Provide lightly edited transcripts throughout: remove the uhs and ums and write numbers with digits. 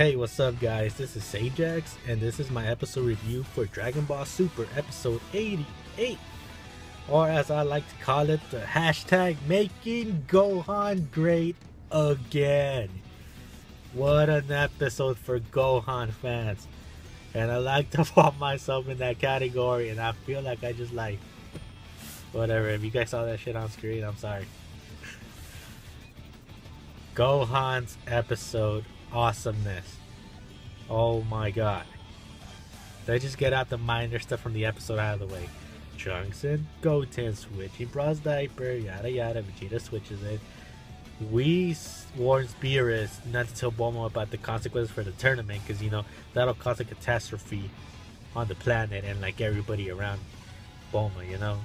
Hey, what's up guys? This is Sajax and this is my episode review for Dragon Ball Super episode 88, or as I like to call it, the hashtag making Gohan great again. What an episode for Gohan fans, and I like to put myself in that category, and I feel like I just like whatever. If you guys saw that shit on screen, I'm sorry. Gohan's episode awesomeness. Oh my god. Let's just get out the minor stuff from the episode out of the way. Trunks and Goten switching Bra's diaper, yada yada. Vegeta switches it. We warns Beerus not to tell Bulma about the consequences for the tournament, because you know that'll cause a catastrophe on the planet and like everybody around Bulma, you know.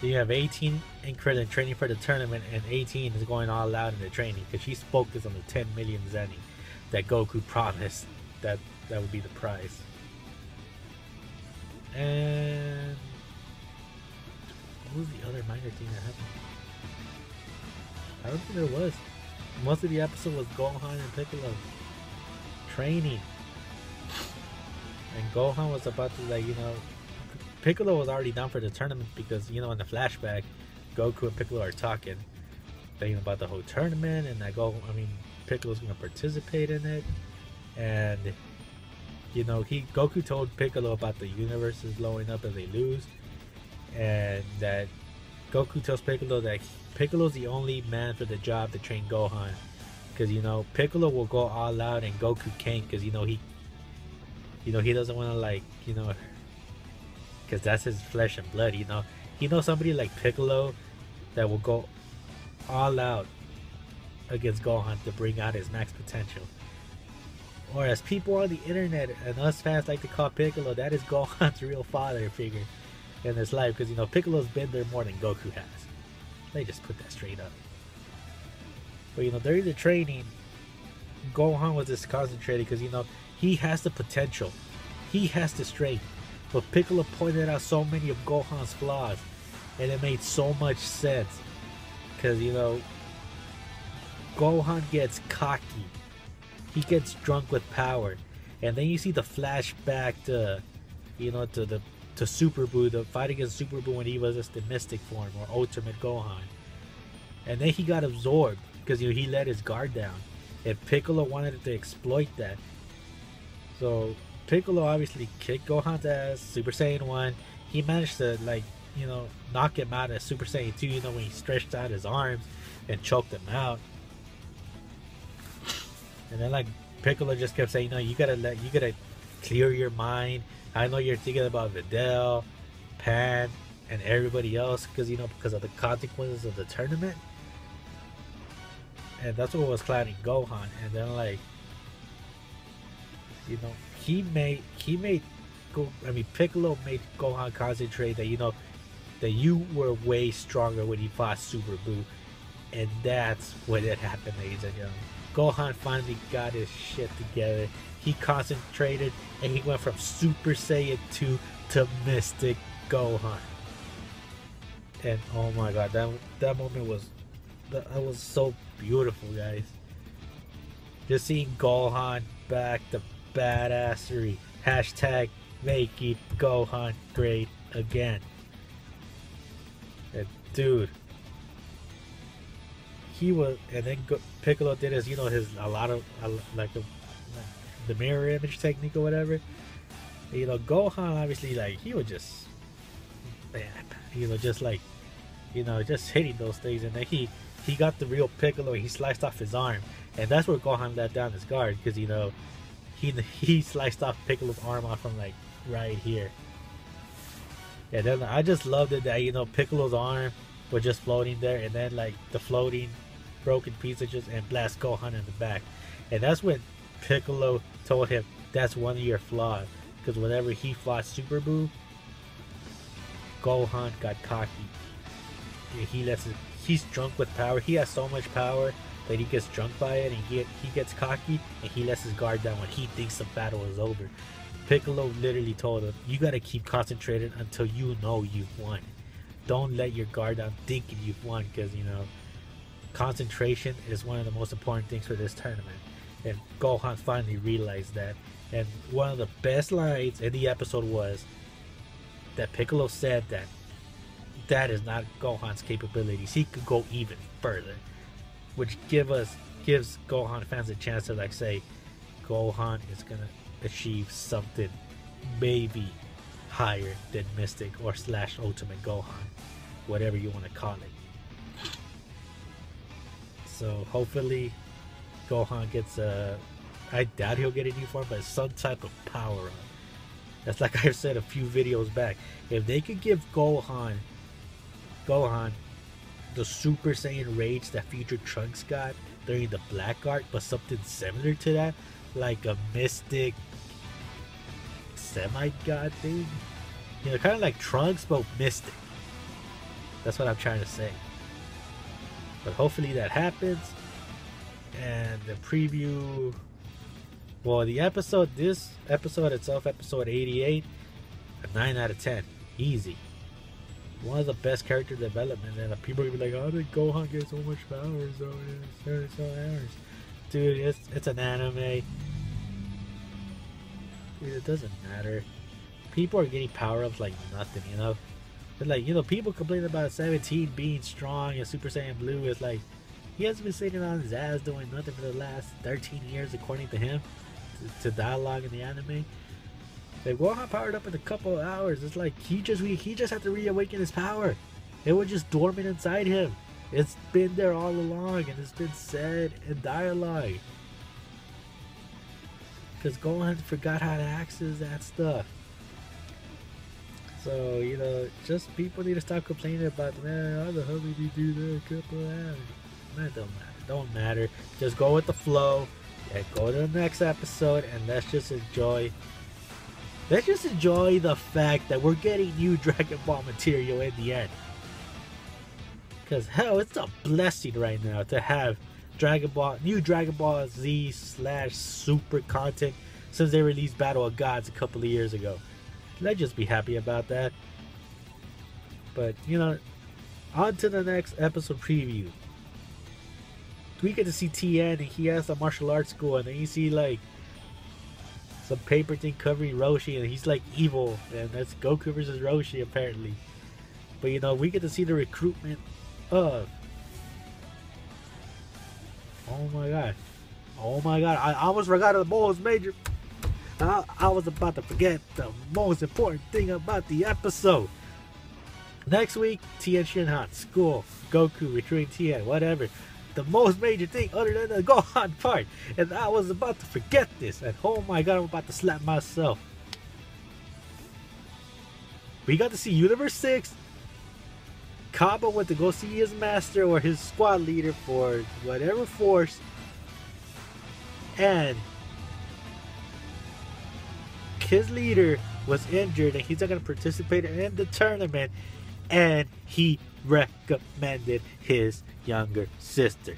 You have 18 in credit training for the tournament, and 18 is going all out in the training because she's focused on the 10 million Zenny that Goku promised that would be the prize. And what was the other minor thing that happened? I don't think there was. Most of the episode was Gohan and Piccolo training, and Gohan was about to, like, you know, Piccolo was already down for the tournament because, you know, in the flashback, Goku and Piccolo are talking, thinking about the whole tournament, and Piccolo's gonna participate in it, and you know, Goku told Piccolo about the universe is blowing up if they lose, and that Goku tells Piccolo that Piccolo's the only man for the job to train Gohan, because you know Piccolo will go all out and Goku can't, because you know he doesn't want to, like, you know, because that's his flesh and blood, you know. He knows somebody like Piccolo that will go all out against Gohan to bring out his max potential. Or as people on the internet and us fans like to call Piccolo, that is Gohan's real father figure in his life, because you know Piccolo's been there more than Goku has. They just put that straight up. But you know, during the training, Gohan was just concentrated because, you know, he has the potential, he has the strength. But Piccolo pointed out so many of Gohan's flaws, and it made so much sense. Because, you know, Gohan gets cocky. He gets drunk with power. And then you see the flashback to, you know, to Super Buu, the fight against Super Buu when he was just the Mystic form or Ultimate Gohan. And then he got absorbed because, you know, he let his guard down. And Piccolo wanted to exploit that. So Piccolo obviously kicked Gohan's ass, Super Saiyan 1. He managed to, like, you know, knock him out at Super Saiyan 2, you know, when he stretched out his arms and choked him out. And then, like, Piccolo just kept saying, no, you gotta clear your mind. I know you're thinking about Videl, Pan, and everybody else, because, you know, because of the consequences of the tournament. And that's what was clouding Gohan. And then, like, you know, Piccolo made Gohan concentrate that, you know, that you were way stronger when he fought Super Buu, and that's when it happened, ladies and gentlemen. Gohan finally got his shit together. He concentrated, and he went from Super Saiyan 2 to Mystic Gohan. And oh my god, that moment was so beautiful, guys. Just seeing Gohan back to badassery. Hashtag making Gohan great again. And dude, he was, and then Piccolo did his, you know, the mirror image technique or whatever. You know, Gohan obviously, like, he was just, man, you know, just like, you know, just hitting those things, and then he got the real Piccolo. He sliced off his arm, and that's where Gohan let down his guard, because, you know, he sliced off Piccolo's arm off from, like, right here. And then I just loved it that, you know, Piccolo's arm was just floating there, and then, like, the floating broken pieces just and blast Gohan in the back. And that's when Piccolo told him that's one of your flaws, because whenever he fought Super Buu, Gohan got cocky. He's drunk with power. He has so much power that he gets drunk by it, and he gets cocky, and he lets his guard down when he thinks the battle is over. Piccolo literally told him, you gotta keep concentrated until you know you've won. Don't let your guard down thinking you've won, because, you know, concentration is one of the most important things for this tournament. And Gohan finally realized that. And one of the best lines in the episode was that Piccolo said that that is not Gohan's capabilities. He could go even further, which gives Gohan fans a chance to like say Gohan is gonna achieve something maybe higher than Mystic or / Ultimate Gohan, whatever you want to call it. So hopefully Gohan gets I doubt he'll get a new form, but some type of power up. That's like I've said a few videos back. If they could give Gohan the Super Saiyan rage that future Trunks got during the Black Arc, but something similar to that, like a Mystic semi-god thing, you know, kind of like Trunks but Mystic. That's what I'm trying to say. But hopefully that happens. And the preview, well, this episode itself, episode 88, a 9 out of 10, easy. One of the best character development, and people will be like, "How did Gohan get so much power? So hours, dude." It's an anime. Dude, it doesn't matter. People are getting power ups like nothing, you know. But like, you know, people complain about 17 being strong and Super Saiyan Blue. It's like he hasn't been sitting on his ass doing nothing for the last 13 years, according to him, to dialogue in the anime. Like, Gohan powered up in a couple of hours. It's like he just had to reawaken his power. It was just dormant inside him. It's been there all along, and it's been said in dialogue. Because Gohan forgot how to access that stuff. So, you know, just people need to stop complaining about, man, how the hell did he do that a couple of hours? Man, it don't matter. Don't matter. Just go with the flow. And go to the next episode, and let's just enjoy the fact that we're getting new Dragon Ball material in the end. Because hell, it's a blessing right now to have new Dragon Ball Z / Super content since they released Battle of Gods a couple of years ago. Let's just be happy about that. But, you know, on to the next episode preview. We get to see Tien, and he has a martial arts school, and then you see like some paper thing covering Roshi, and he's like evil, and that's Goku versus Roshi apparently. But you know, we get to see the recruitment of, oh my god, I almost forgot the most major. I was about to forget the most important thing about the episode. Next week, Tien Shinhan school, Goku recruiting Tien, whatever. The most major thing other than the Gohan part, and I was about to forget this, and oh my god, I'm about to slap myself. We got to see Universe 6. Kaba went to go see his master or his squad leader for whatever force, and his leader was injured and he's not going to participate in the tournament, and he recommended his younger sister.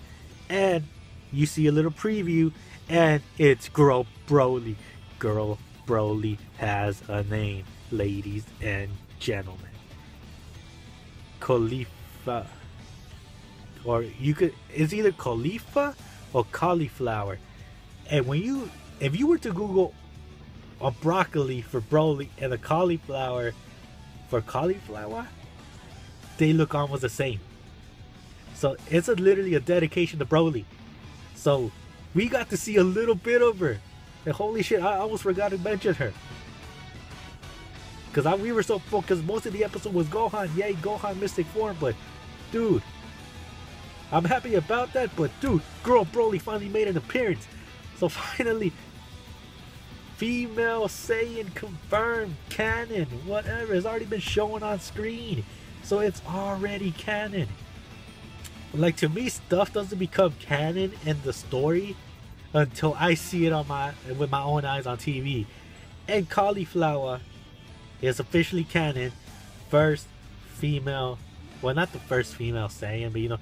And you see a little preview, and it's Girl Broly. Girl Broly has a name, ladies and gentlemen. Khalifa. Or it's either Khalifa or cauliflower. And if you were to Google a broccoli for Broly and a cauliflower for cauliflower, they look almost the same. So it's literally a dedication to Broly. So we got to see a little bit of her. And holy shit, I almost forgot to mention her. Because we were so focused, most of the episode was Gohan. Yay, Gohan Mystic Form. But dude, I'm happy about that. But dude, Girl Broly finally made an appearance. So finally, female Saiyan confirmed, canon, whatever, has already been shown on screen. So it's already canon. Like, to me, stuff doesn't become canon in the story until I see it with my own eyes on TV. And cauliflower is officially canon. First female, well, not the first female Saiyan, but you know,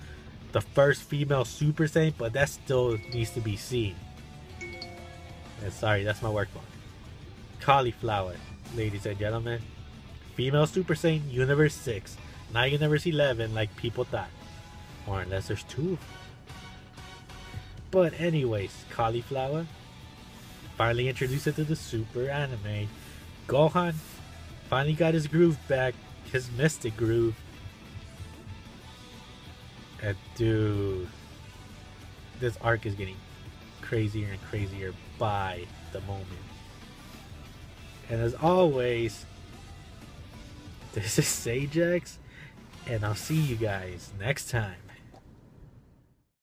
the first female Super Saiyan, but that still needs to be seen. And sorry, that's my work phone. Cauliflower, ladies and gentlemen. Female Super Saiyan Universe 6. Not Universe 11 like people thought. Or unless there's two. But anyways, Cauliflower finally introduced it to the Super anime. Gohan finally got his groove back, his mystic groove. And dude, this arc is getting crazier and crazier by the moment. And as always, this is Sagex, and I'll see you guys next time.